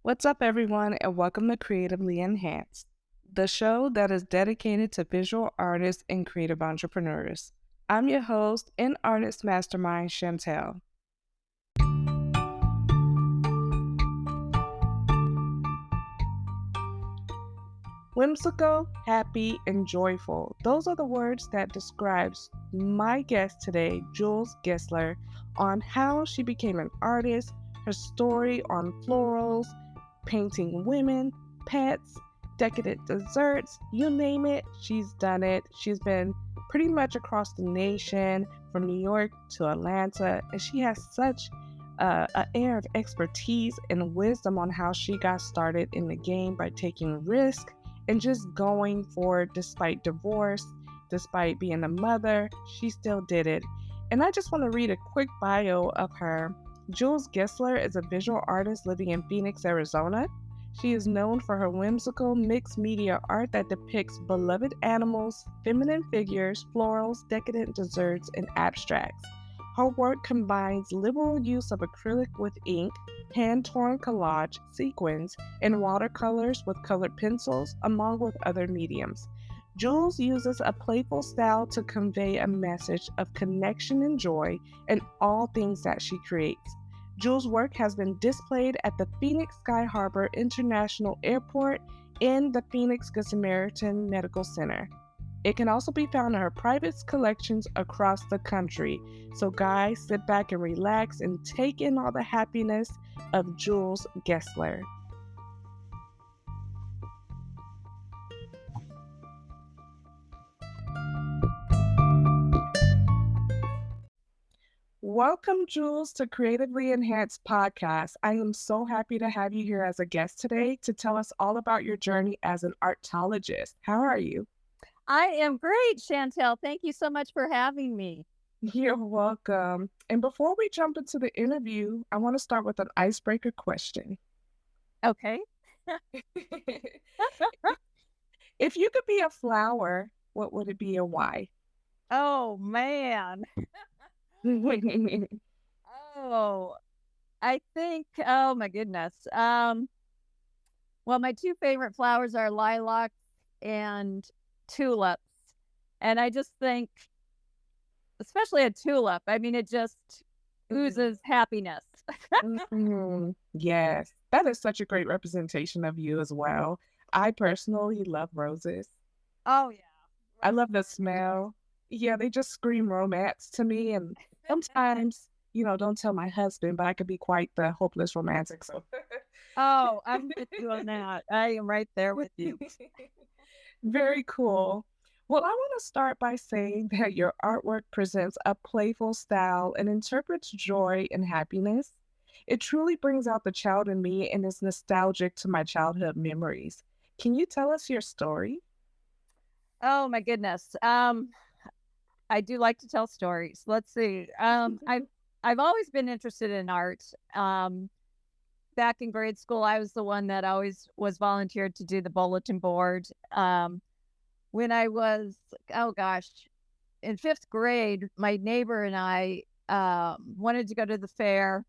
What's up, everyone, and welcome to Creatively Enhanced, the show that is dedicated to visual artists and creative entrepreneurs. I'm your host and artist mastermind, Chantel. Whimsical, happy, and joyful. Those are the words that describes my guest today, Jules Gissler, on how she became an artist, her story on florals, painting women, pets, decadent desserts, you name it, she's done it. She's been pretty much across the nation, from New York to Atlanta, and she has such an air of expertise and wisdom on how she got started in the game by taking risks and just going for it despite divorce, despite being a mother, she still did it. And I just want to read a quick bio of her. Jules Gissler is a visual artist living in Phoenix, Arizona. She is known for her whimsical mixed media art that depicts beloved animals, feminine figures, florals, decadent desserts, and abstracts. Her work combines liberal use of acrylic with ink, hand-torn collage, sequins, and watercolors with colored pencils, among with other mediums. Jules uses a playful style to convey a message of connection and joy in all things that she creates. Jules' work has been displayed at the Phoenix Sky Harbor International Airport and the Phoenix Good Samaritan Medical Center. It can also be found in her private collections across the country. So, guys, sit back and relax and take in all the happiness of Jules Gissler. Welcome, Jules, to Creatively Enhanced Podcast. I am so happy to have you here as a guest today to tell us all about your journey as an artologist. How are you? I am great, Chantel. Thank you so much for having me. You're welcome. And before we jump into the interview, I want to start with an icebreaker question. Okay. If you could be a flower, what would it be and why? Oh, man. Oh, I think, oh my goodness. Well, my two favorite flowers are lilac and tulips. And I just think, especially a tulip, I mean, it just oozes happiness. Yes, that is such a great representation of you as well. I personally love roses. Oh, yeah. I love Roses the are just, smell. Yeah, they just scream romance to me. And sometimes, don't tell my husband, but I could be quite the hopeless romantic. So oh, I'm with you on that. I am right there with you. very cool. Well, I want to start by saying that your artwork presents a playful style and interprets joy and happiness. It truly brings out the child in me and is nostalgic to my childhood memories. Can you tell us your story? Oh my goodness. I do like to tell stories. Let's see. I've always been interested in art. Back in grade school, I was the one that always was volunteered to do the bulletin board. When I was, oh gosh, in fifth grade, my neighbor and I wanted to go to the fair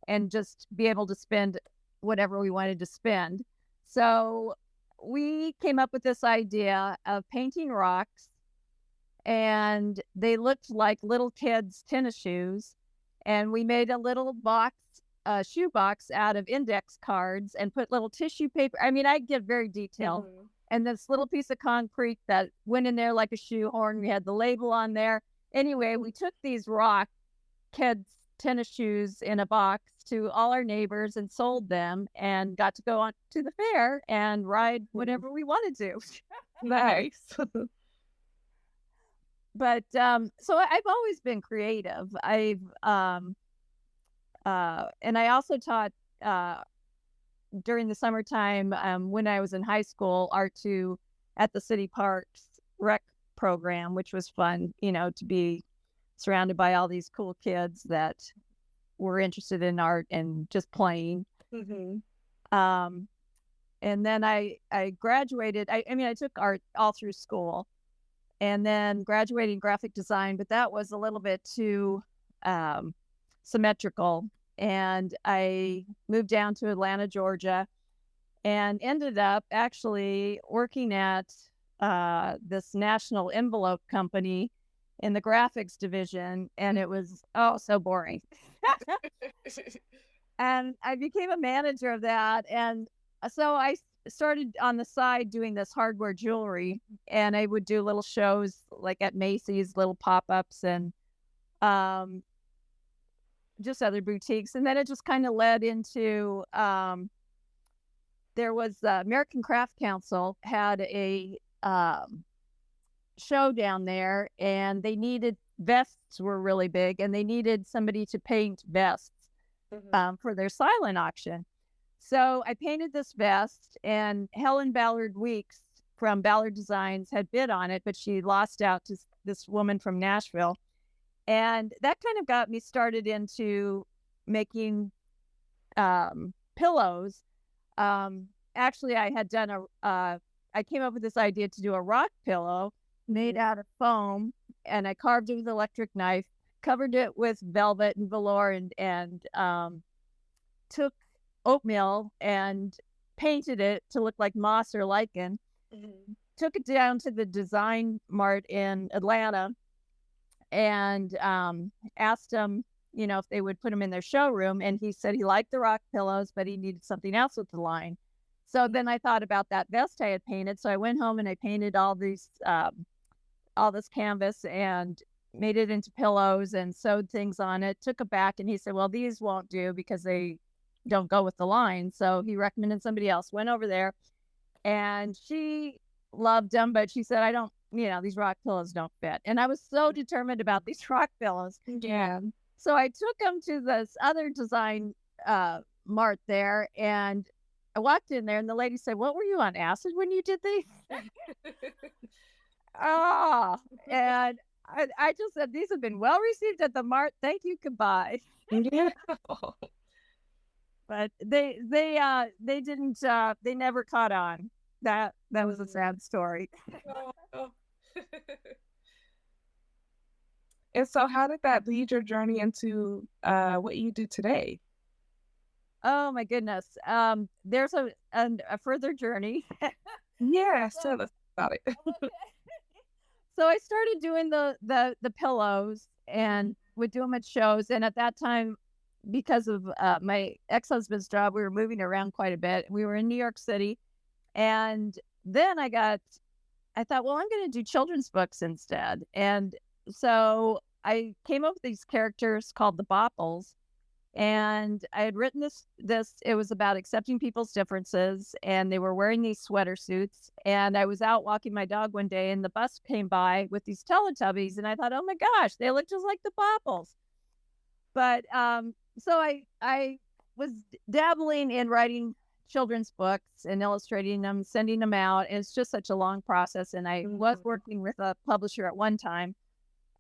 and just be able to spend whatever we wanted to spend. So we came up with this idea of painting rocks, and they looked like little kids' tennis shoes. And we made a little box, a shoe box out of index cards and put little tissue paper. I mean, I get very detailed. Mhm. And this little piece of concrete that went in there like a shoehorn. We had the label on there. Anyway, we took these rock kids' tennis shoes in a box to all our neighbors and sold them and got to go on to the fair and ride whatever we wanted to. Nice. But so I've always been creative. And I also taught during the summertime when I was in high school art to at the city parks rec program, which was fun, to be surrounded by all these cool kids that were interested in art and just playing. Mhm. Um, and then I graduated. I mean, I took art all through school, and then graduating graphic design, but that was a little bit too symmetrical. And I moved down to Atlanta, Georgia, and ended up actually working at this national envelope company in the graphics division, and it was so boring. And I became a manager of that, and so I started on the side doing this hardware jewelry, and I would do little shows like at Macy's, little pop-ups, and um, just other boutiques. And then it just kind of led into there was American Craft Council had a show down there, and they needed vests were really big, and they needed somebody to paint vests for their silent auction. So I painted this vest, and Helen Ballard Weeks from Ballard Designs had bid on it, but she lost out to this woman from Nashville. And that kind of got me started into making pillows. Actually, I had done I came up with this idea to do a rock pillow made out of foam, and I carved it with an electric knife, covered it with velvet and velour, and took oatmeal and painted it to look like moss or lichen. Took it down to the Design Mart in Atlanta, and asked them, if they would put them in their showroom. And he said he liked the rock pillows, but he needed something else with the line. So then I thought about that vest I had painted. So I went home and I painted all this canvas and made it into pillows and sewed things on it, took it back, and he said, well, these won't do because they don't go with the line. So he recommended somebody else. Went over there, and she loved them, but she said, I don't, these rock pillows don't fit. And I was so determined about these rock pillows. Yeah. So I took them to this other design mart there, and I walked in there, and the lady said, what were you on acid when you did these? And I just said, these have been well received at the mart. Thank you, goodbye. Yeah. But they didn't they never caught on. That was a sad story. Oh. And so how did that lead your journey into what you do today? Oh my goodness. There's a further journey. Yeah, tell us about it. So I started doing the pillows and would do them at shows. And at that time, because of my ex-husband's job, we were moving around quite a bit. We were in New York City. And then I thought, well, I'm going to do children's books instead. And so I came up with these characters called the Bopples. And I had written this, it was about accepting people's differences, and they were wearing these sweater suits. And I was out walking my dog one day, and the bus came by with these Teletubbies, and I thought, oh my gosh, they look just like the Bopples. But so I was dabbling in writing children's books and illustrating them, sending them out. And it's just such a long process. And I was working with a publisher at one time,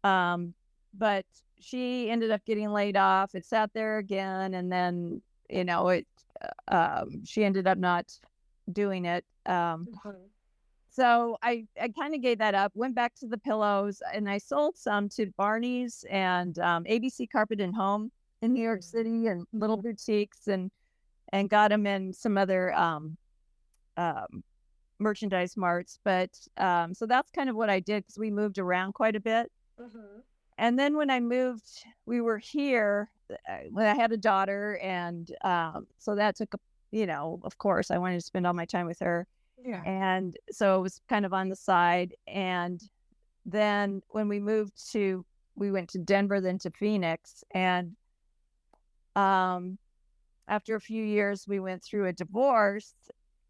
but she ended up getting laid off. It sat there again, and then she ended up not doing it. So I kind of gave that up. Went back to the pillows, and I sold some to Barney's and ABC Carpet and Home in New York City, and little boutiques, and got them in some other merchandise marts. But so that's kind of what I did, because we moved around quite a bit. And then when I moved, we were here when I had a daughter. And so that took, of course, I wanted to spend all my time with her. Yeah. And so it was kind of on the side. And then when we went to Denver, then to Phoenix. And after a few years, we went through a divorce.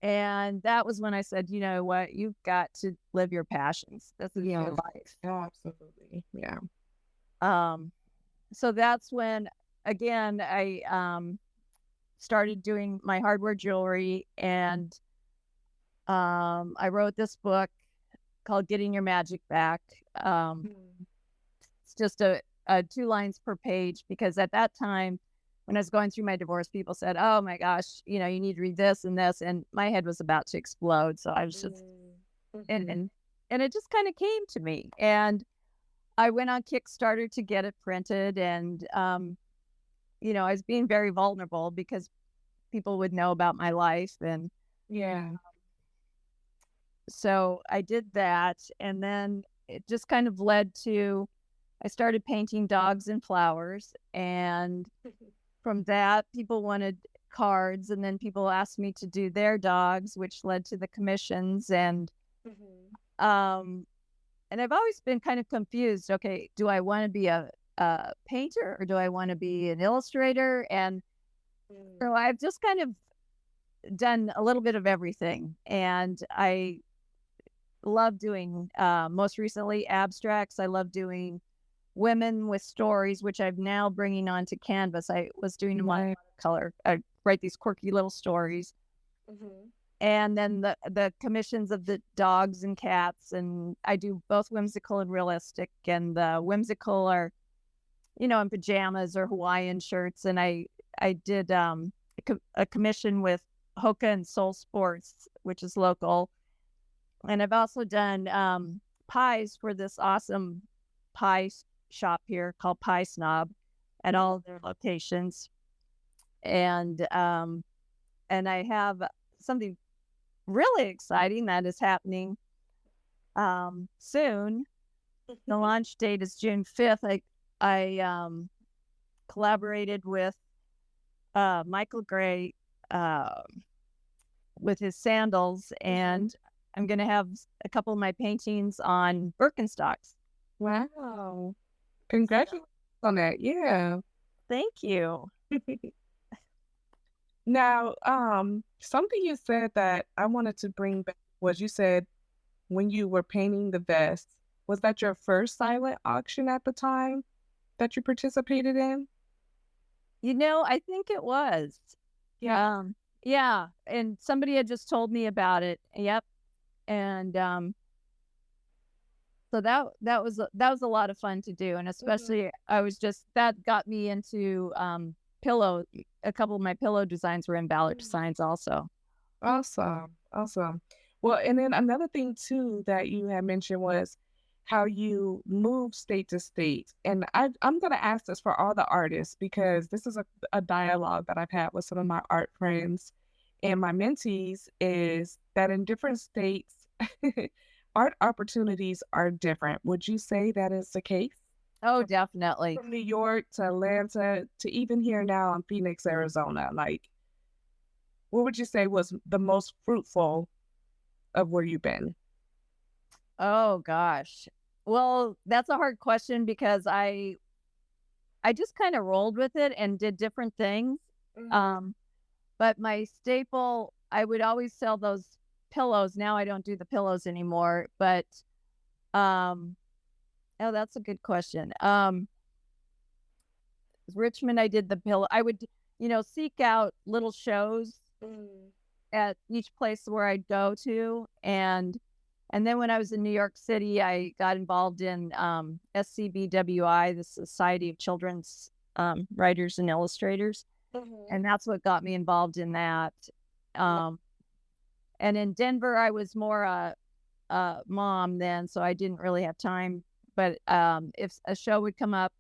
And that was when I said, you know what, you've got to live your passions. This is your life. Absolutely. Yeah. So that's when, again, I started doing my hardware jewelry, and I wrote this book called Getting Your Magic Back. It's just a 2 lines per page, because at that time, when I was going through my divorce, people said, oh my gosh, you need to read this and this. And my head was about to explode. So I was just, and it just kind of came to me. And I went on Kickstarter to get it printed. And, I was being very vulnerable, because people would know about my life. And Yeah. So I did that, and then it just kind of led to I started painting dogs and flowers, and from that, people wanted cards, and then people asked me to do their dogs, which led to the commissions, Mhm. um, and I've always been kind of confused. Okay, do I want to be a painter or do I want to be an illustrator? And Mm. so I've just kind of done a little bit of everything, and I love doing most recently abstracts. I love doing women with stories, which I'm now bringing onto canvas. I was doing them on Right. watercolor. I write these quirky little stories, Mhm. and then the commissions of the dogs and cats, and I do both whimsical and realistic. And the whimsical are, in pajamas or Hawaiian shirts. And I did a commission with Hoka and Soul Sports, which is local, and I've also done pies for this awesome pie shop here called Pie Snob at all of their locations. And I have something really exciting that is happening soon. The launch date is June 5th. I collaborated with Michael Gray uh, with his sandals, Mhm. and I'm going to have a couple of my paintings on Birkenstocks. Wow. Congratulations on that. Yeah. Thank you. Now, something you said that I wanted to bring back was you said when you were painting the vest, was that your first silent auction at the time that you participated in? I think it was. Yeah. Um, yeah, and somebody had just told me about it. Yep. And so that was a lot of fun to do, and Mhm. especially I was just that got me into pillow. A couple of my pillow designs were in Ballard Mhm. Designs also. Awesome. Awesome. Well, and then another thing too that you had mentioned was how you move state to state. And I'm going to ask this for all the artists because this is a dialogue that I've had with some of my art friends and my mentees is that in different states, art opportunities are different. Would you say that is the case? Oh, From definitely. from New York to Atlanta to even here now in Phoenix, Arizona. Like, what would you say was the most fruitful of where you've been? Oh gosh. Well, that's a hard question because I just kind of rolled with it and did different things. Mhm. Um, but my staple, I would always sell those pillows. Now I don't do the pillows anymore, but um, oh, that's a good question. Richmond, I did the pillow. I would, seek out little shows Mm. at each place where I'd go to, and then when I was in New York City, I got involved in SCBWI, the Society of Children's Writers and Illustrators, Mhm. and that's what got me involved in that. Ni Um, and in Denver, I was more a mom then, so I didn't really have time. But if a show would come up,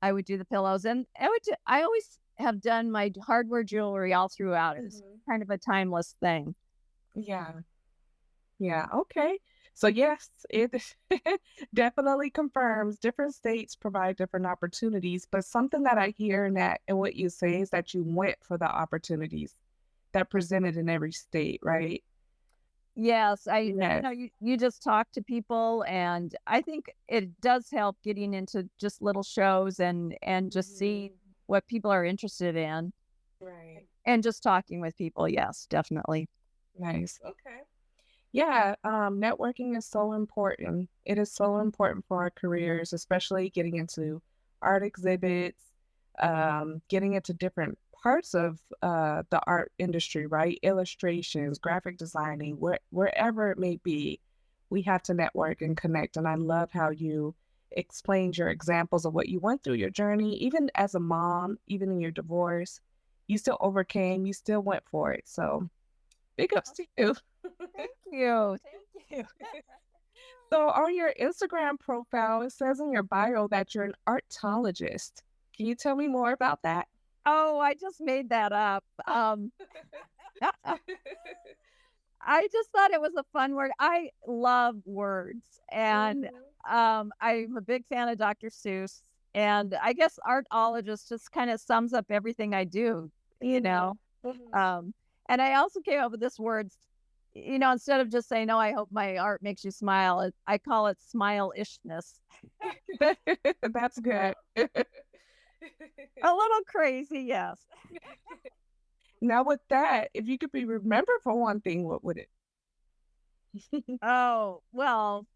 I would do the pillows, and I always have done my hardware jewelry all throughout. It's Mhm. kind of a timeless thing. Yeah. Yeah, okay. So, yes, it definitely confirms different states provide different opportunities, but something that I hear in that and what you say is that you went for the opportunities that presented in every state, right? Yes, Yes. you just talk to people, and I think it does help getting into just little shows and just Mhm. see what people are interested in Right. and just talking with people. Yes, definitely. Nice. Okay. Yeah, networking is so important. It is so important for our careers, especially getting into art exhibits, getting into different parts of the art industry, right? Illustrations, graphic designing, wherever it may be, we have to network and connect. And I love how you explained your examples of what you went through, your journey, even as a mom, even in your divorce, you still overcame, you still went for it. So big ups to you. Thank you. Thank you. So on your Instagram profile, it says in your bio that you're an artologist. Can you tell me more about that? Oh, I just made that up. I just thought it was a fun word. I love words, and Mhm. I'm a big fan of Dr. Seuss, and I guess artologist just kind of sums up everything I do, you Mhm. know. Mhm. Um, and I also came up with this word, instead of just saying, "Oh, I hope my art makes you smile," I call it smile-ishness. That's good. A little crazy, yes. Now with that, if you could be remembered for one thing, what would it? Oh, well,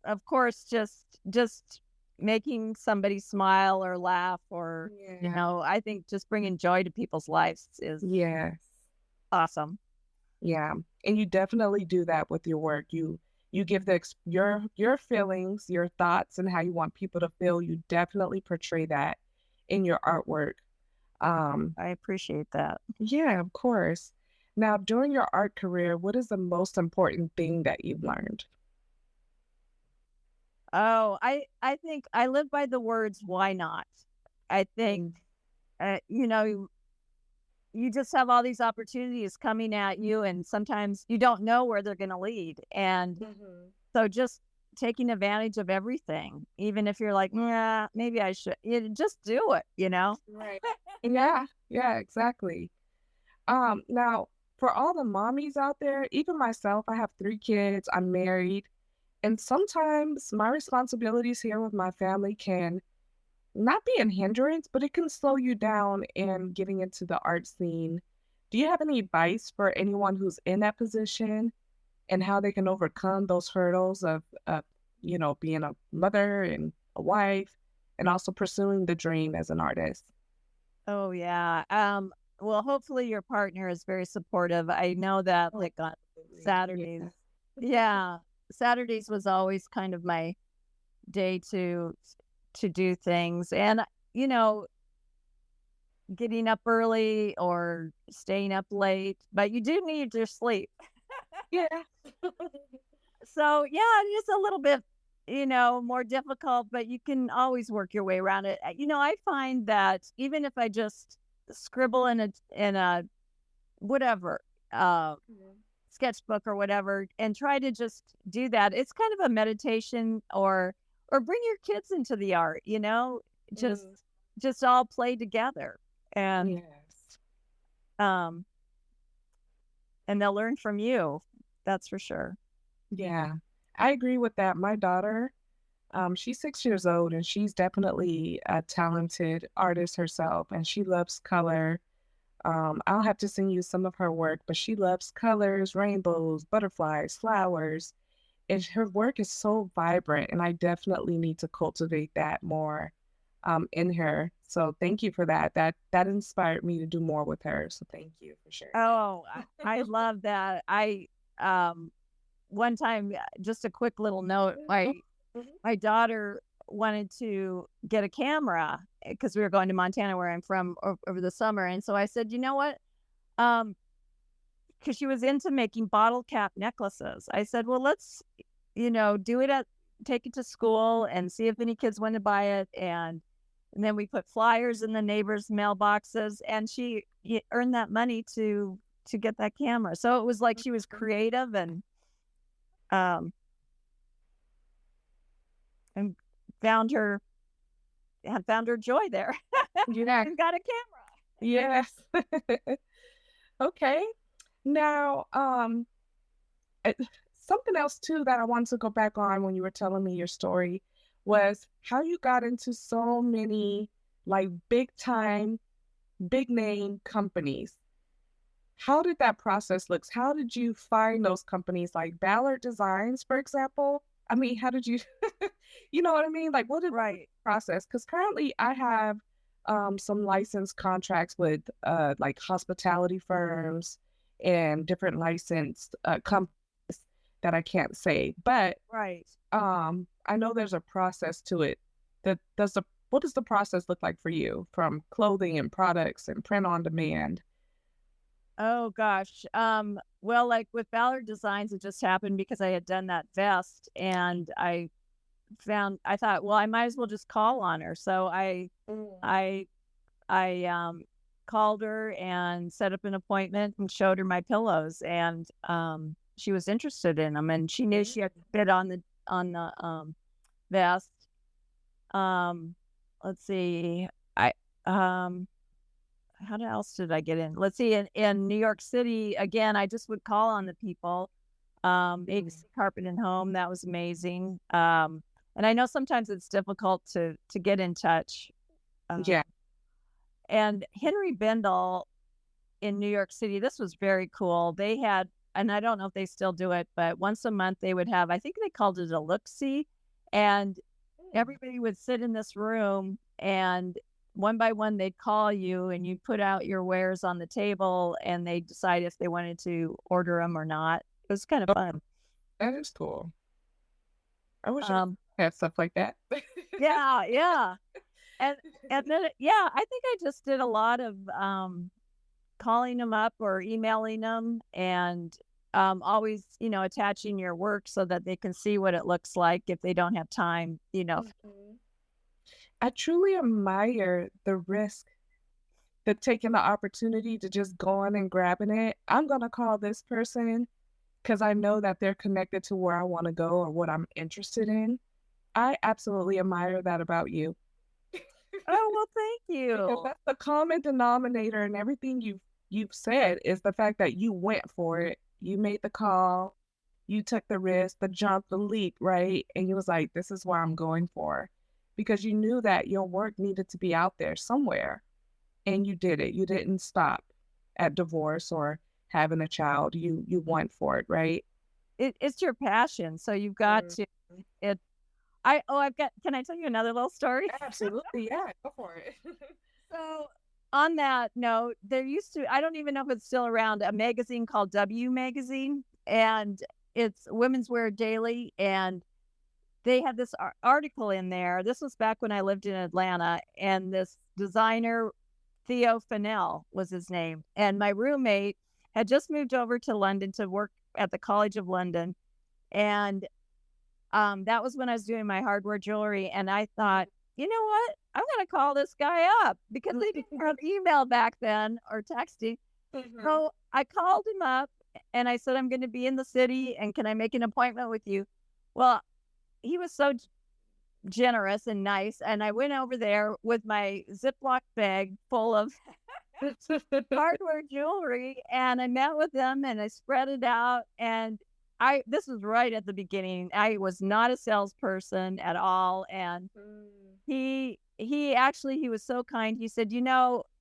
of course, just making somebody smile or laugh or, Yeah. I think just bringing joy to people's lives is Yes. awesome. Yeah. And you definitely do that with your work. You give your feelings, your thoughts, and how you want people to feel. You definitely portray that in your artwork. Um, I appreciate that. yeah, of course. Now, during your art career, what is the most important thing that you've learned? Oh, I think I live by the words, "Why not?" I think, Mm. you just have all these opportunities coming at you, and sometimes you don't know where they're gonna lead, and Mhm. so just taking advantage of everything, even if you're like, "Nah, maybe I should," just do it, you know? Right. Yeah, yeah, exactly. Now for all the mommies out there, even myself, I have 3 kids, I'm married, and sometimes my responsibilities here with my family can not be a hindrance, but it can slow you down in getting into the art scene. Do you have any advice for anyone who's in that position and how they can overcome those hurdles of being a mother and a wife and also pursuing the dream as an artist? Oh, yeah. Well, hopefully your partner is very supportive. I know that, Oh, like, on absolutely. Saturdays. Yeah. Yeah, Saturdays was always kind of my day to do things, and, you know, getting up early or staying up late, but you do need your sleep. Yeah. So, yeah, it is a little bit, more difficult, but you can always work your way around it. I find that even if I just scribble in a whatever, uh, Mhm. sketchbook or whatever, and try to just do that, it's kind of a meditation, or bring your kids into the art, just Mhm. just all play together, and Yes. um and they'll learn from you. That's for sure. Yeah. I agree with that. My daughter, she's 6 years old and she's definitely a talented artist herself and she loves color. I'll have to send you some of her work, but she loves colors, rainbows, butterflies, flowers, and her work is so vibrant. And I definitely need to cultivate that more in her. So thank you for that. That inspired me to do more with her. So thank you for sharing Oh, I that. love that. Um one time, just a quick little note, Mhm, my daughter wanted to get a camera because we were going to Montana, where I'm from, over the summer, and so I said, "You know what?" Um, because she was into making bottle cap necklaces. I said, "Well, let's, do it at take it to school and see if any kids want to buy it." And then we put flyers in the neighbors' mailboxes, and she earned that money to get that camera. So it was like she was mhm. creative, um and found her had found her joy there Yeah. and got a camera. Yes. Okay. Now, uh, something else too that I wanted to go back on when you were telling me your story was how you got into so many like big time, big name companies. How did that process look? How did you find those companies like Ballard Designs, for example? I mean, how did you, you know what I mean? Like, what was Right. the process? Because currently I have some licensed contracts with like hospitality firms and different licensed companies that I can't say, but Right. I know there's a process to it. That does the What does the process look like for you from clothing and products and print on demand? Oh gosh. Well, like with Ballard Designs, it just happened because I had done that vest, and I thought, well, I might as well just call on her. So Mm. I I called her and set up an appointment and showed her my pillows, and she was interested in them, and she knew she had to fit on the vest. Let's see, I how else did I get in? Let's see, in New York City again, I just would call on the people. ABC Carpet and Home, that was amazing. And I know sometimes it's difficult to get in touch. Yeah. And Henry Bendel in New York City, this was very cool. They had, and I don't know if they still do it, but once a month they would have, I think they called it a look-see, and everybody would sit in this room, and one by one they'd call you, and you put out your wares on the table, and they decide if they wanted to order them or not. It was kind of fun. That is cool. I wish I had stuff like that. Yeah, yeah. And then yeah, I think I just did a lot of calling them up or emailing them, and always, attaching your work so that they can see what it looks like if they don't have time. Mhm. I truly admire the risk, the taking the opportunity to just go on and grabbing it. I'm gonna call this person because I know that they're connected to where I want to go or what I'm interested in. I absolutely admire that about you. Oh, well, thank Because you. that's the common denominator in everything you've said is the fact that you went for it. You made the call, you took the risk, the jump, the leap, right? And you was like, this is what I'm going for. Because you knew that your work needed to be out there somewhere. And you did it. You didn't stop at divorce or having a child. You went for it, right? It's your passion, so you've got Mm. to. It. I've got. Can I tell you another little story? Absolutely, yeah, go for it. So, on that note, there used to, I don't even know if it's still around, a magazine called W Magazine, and it's Women's Wear Daily. And they had this article in there. This was back when I lived in Atlanta, and this designer, Theo Fennell was his name. And my roommate had just moved over to London to work at the College of London. And that was when I was doing my hardware jewelry, and I thought, you know what? I'm gonna call this guy up because they didn't have email back then or texting. Mhm. So I called him up and I said, I'm going to be in the city, and can I make an appointment with you? Well, he was so generous and nice, and I went over there with my Ziploc bag full of hardware jewelry, and I met with them and I spread it out. And this was right at the beginning. I was not a salesperson at all. And Mm. he was so kind. He said,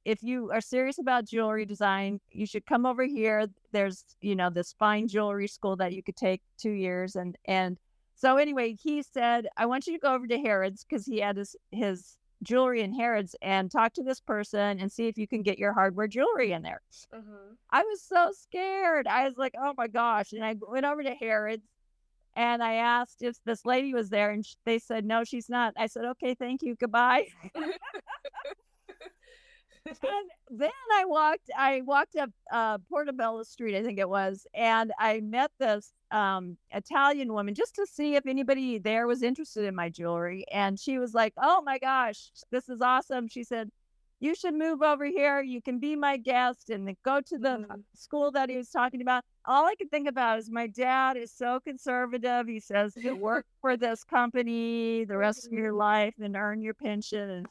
if you are serious about jewelry design, you should come over here. There's, this fine jewelry school that you could take 2 years. And so anyway, he said, I want you to go over to Harrods, because he had his jewelry in Harrods, and talk to this person and see if you can get your hardware jewelry in there. Mhm. I was so scared. I was like, oh my gosh. And I went over to Harrods and I asked if this lady was there, and they said, no, she's not. I said, okay, thank you. Goodbye. And then I walked up Portobello Street, I think it was, and I met this Italian woman just to see if anybody there was interested in my jewelry. And she was like, "Oh my gosh, this is awesome." She said, "You should move over here. You can be my guest and then go to the Mhm. school that he was talking about." All I could think about is my dad is so conservative. He says to work for this company the rest of your Mhm. life and earn your pension.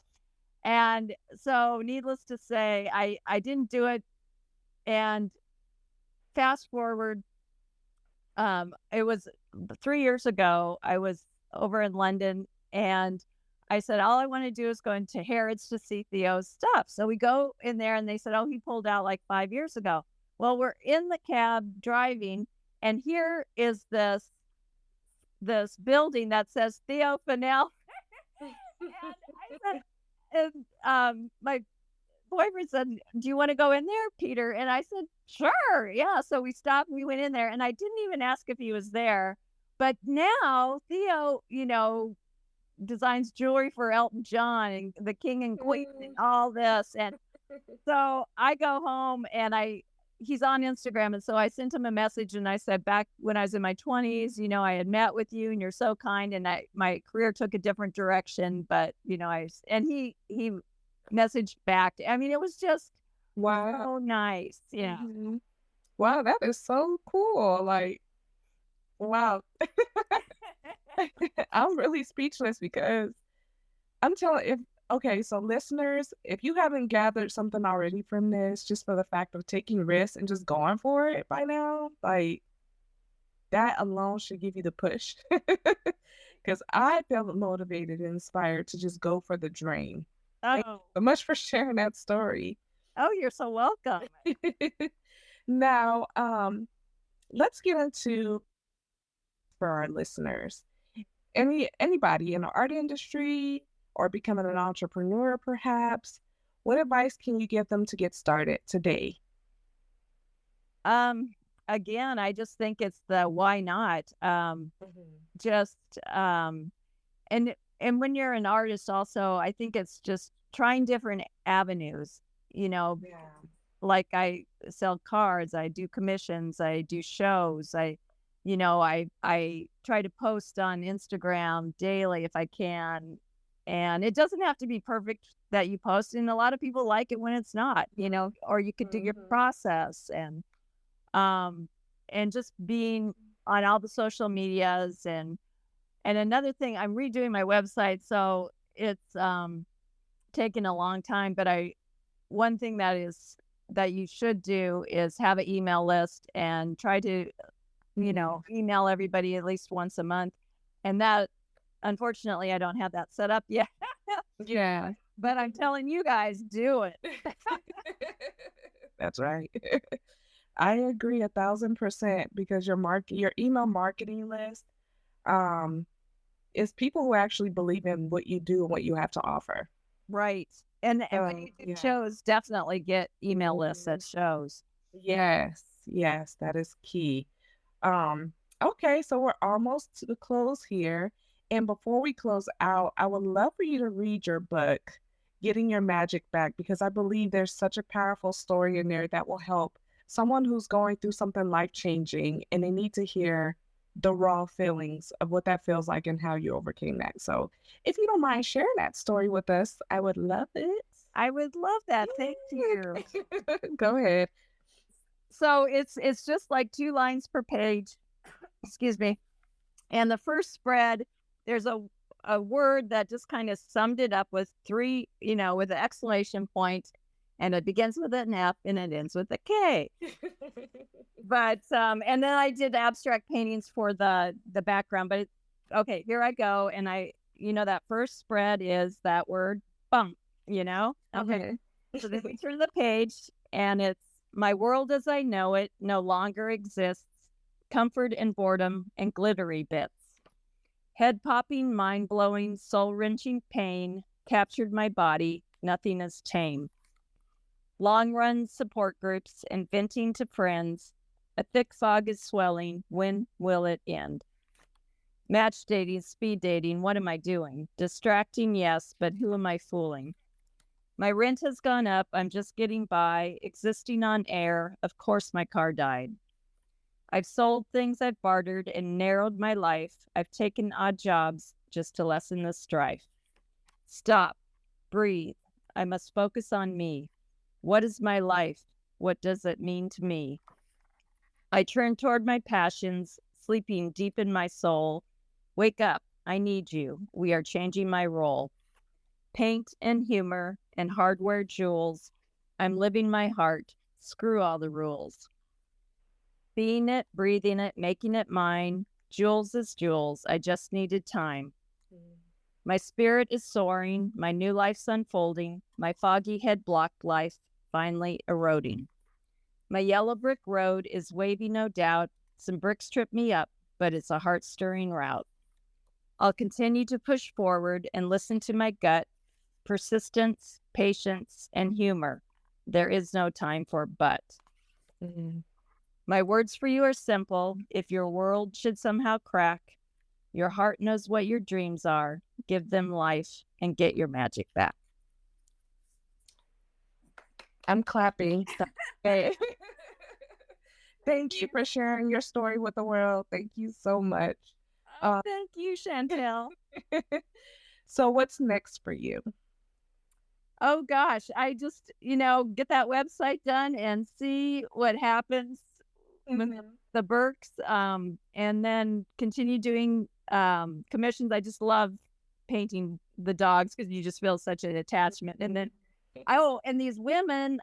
And so, needless to say, I didn't do it. And fast forward, it was 3 years ago. I was over in London, and I said, all I want to do is go into Harrods to see Theo's stuff. So we go in there, and they said, oh, he pulled out like 5 years ago. Well, we're in the cab driving, and here is this building that says Theo Fennell. And I said, my boyfriend said, "Do you want to go in there, Peter?" And I said, "Sure, yeah." So we stopped. We went in there, and I didn't even ask if he was there. But now Theo, designs jewelry for Elton John and the King and Queen and Mm. all this. And so I go home, and he's on Instagram, and so I sent him a message, and I said, back when I was in my 20s, I had met with you, and you're so kind, and my career took a different direction, but and he messaged back. I mean, it was just Wow. so nice. Yeah. Mhm. Wow, that is so cool. Like, Wow. I'm really speechless because I'm telling if okay, so listeners, if you haven't gathered something already from this, just for the fact of taking risks and just going for it by now, like that alone should give you the push. Because I felt motivated and inspired to just go for the dream. Thank Oh, you so much for sharing that story. oh, you're so welcome. Now, let's get into for our listeners. Anybody in the art industry or becoming an entrepreneur, perhaps, what advice can you give them to get started today? Um, Again, I just think it's the why not. Mhm. Just and when you're an artist also, I think it's just trying different avenues, you know, Yeah. like I sell cards, I do commissions, I do shows, I try to post on Instagram daily if I can. And it doesn't have to be perfect that you post, and a lot of people like it when it's not, or you could do your Mhm. process um and just being on all the social medias. And another thing, I'm redoing my website, so it's taken a long time, but I one thing that you should do is have an email list and try to, email everybody at least once a month. And that, unfortunately, I don't have that set up yet. Yeah. But I'm telling you guys, do it. That's right. I agree 1,000% because your email marketing list um is people who actually believe in what you do and what you have to offer. Right. And when So you do yeah. shows, definitely get email lists Mhm. at shows. Yes, yes, that is key. Um, okay, so we're almost to the close here. And before we close out, I would love for you to read your book, Getting Your Magic Back, because I believe there's such a powerful story in there that will help someone who's going through something life-changing and they need to hear the raw feelings of what that feels like and how you overcame that. So, if you don't mind sharing that story with us, I would love it. I would love that. Thank you. Go ahead. So it's just like 2 lines per page. Excuse me. And the first spread, there's a word that just kind of summed it up with three, with an exclamation point, and it begins with an F and it ends with a K. But and then I did abstract paintings for the background. But okay, here I go, and that first spread is that word bump. Okay. Okay. So then we turn the page, and it's my world as I know it no longer exists. Comfort and boredom and glittery bits. Head popping, mind blowing, soul wrenching pain captured my body. Nothing is tame. Long run support groups and venting to friends. A thick fog is swelling. When will it end? Match dating, speed dating. What am I doing? Distracting, yes, but who am I fooling? My rent has gone up. I'm just getting by. Existing on air. Of course, my car died. I've sold things, I've bartered and narrowed my life. I've taken odd jobs just to lessen the strife. Stop, breathe. I must focus on me. What is my life? What does it mean to me? I turn toward my passions, sleeping deep in my soul. Wake up, I need you. We are changing my role. Paint and humor and hardware jewels. I'm living my heart. Screw all the rules. Being it, breathing it, making it mine. Jules is Jules. I just needed time. My spirit is soaring. My new life's unfolding. My foggy head blocked life finally eroding. My yellow brick road is wavy, no doubt. Some bricks trip me up, but it's a heart stirring route. I'll continue to push forward and listen to my gut. Persistence, patience, and humor. There is no time for but. Mhm. My words for you are simple. If your world should somehow crack, your heart knows what your dreams are. Give them life and get your magic back. I'm clapping. Okay. Thank you for sharing your story with the world. Thank you so much. Oh, Uh, thank you, Chantel. so, what's next for you? Oh gosh, I just, get that website done and see what happens Mhm. the Burks, and then continue doing commissions. I just love painting the dogs because you just feel such an attachment. And then and these women,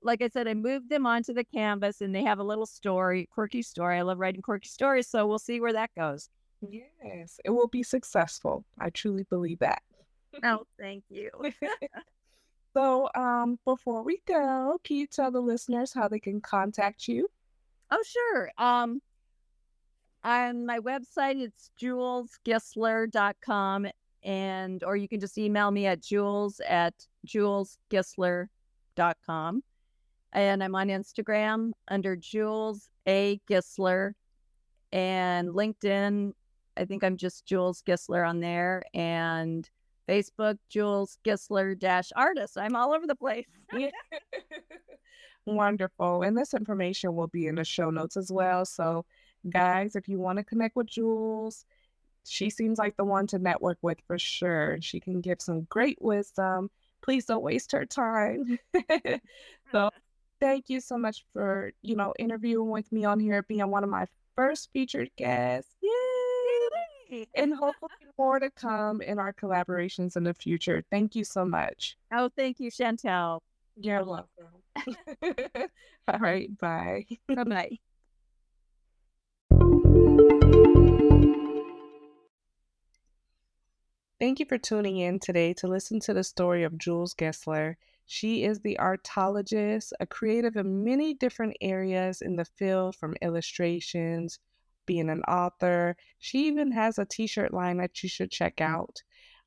like I said, I moved them onto the canvas and they have a little story, quirky story. I love writing quirky stories, so we'll see where that goes. Yes, it will be successful. I truly believe that. Oh, thank you. So, before we go, can you tell the listeners how they can contact you? Oh, sure. On my website, it's julesgissler.com, or you can just email me at jules@julesgissler.com. And I'm on Instagram under Jules A. Gissler, and LinkedIn, I think I'm just Jules Gissler on there, and Facebook, Jules Gissler -artist. I'm all over the place. Wonderful. And this information will be in the show notes as well. So, guys, if you want to connect with Jules, she seems like the one to network with for sure. She can give some great wisdom. Please don't waste her time. So, thank you so much for, interviewing with me on here, being one of my first featured guests. Yay! And hopefully more to come in our collaborations in the future. Thank you so much. Oh, thank you, Chantel. You're welcome. All right, bye. Bye-bye. Thank you for tuning in today to listen to the story of Jules Gessler. She is the artologist, a creative in many different areas in the field, from illustrations, being an author. She even has a t-shirt line that you should check out.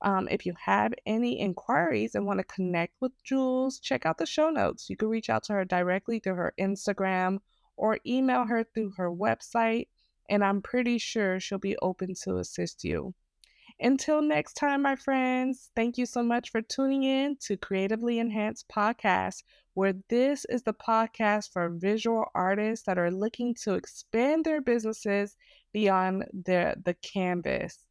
If you have any inquiries and want to connect with Jules, check out the show notes. You can reach out to her directly through her Instagram or email her through her website, and I'm pretty sure she'll be open to assist you. Until next time, my friends, thank you so much for tuning in to Creatively Enhanced Podcast, where this is the podcast for visual artists that are looking to expand their businesses beyond the canvas.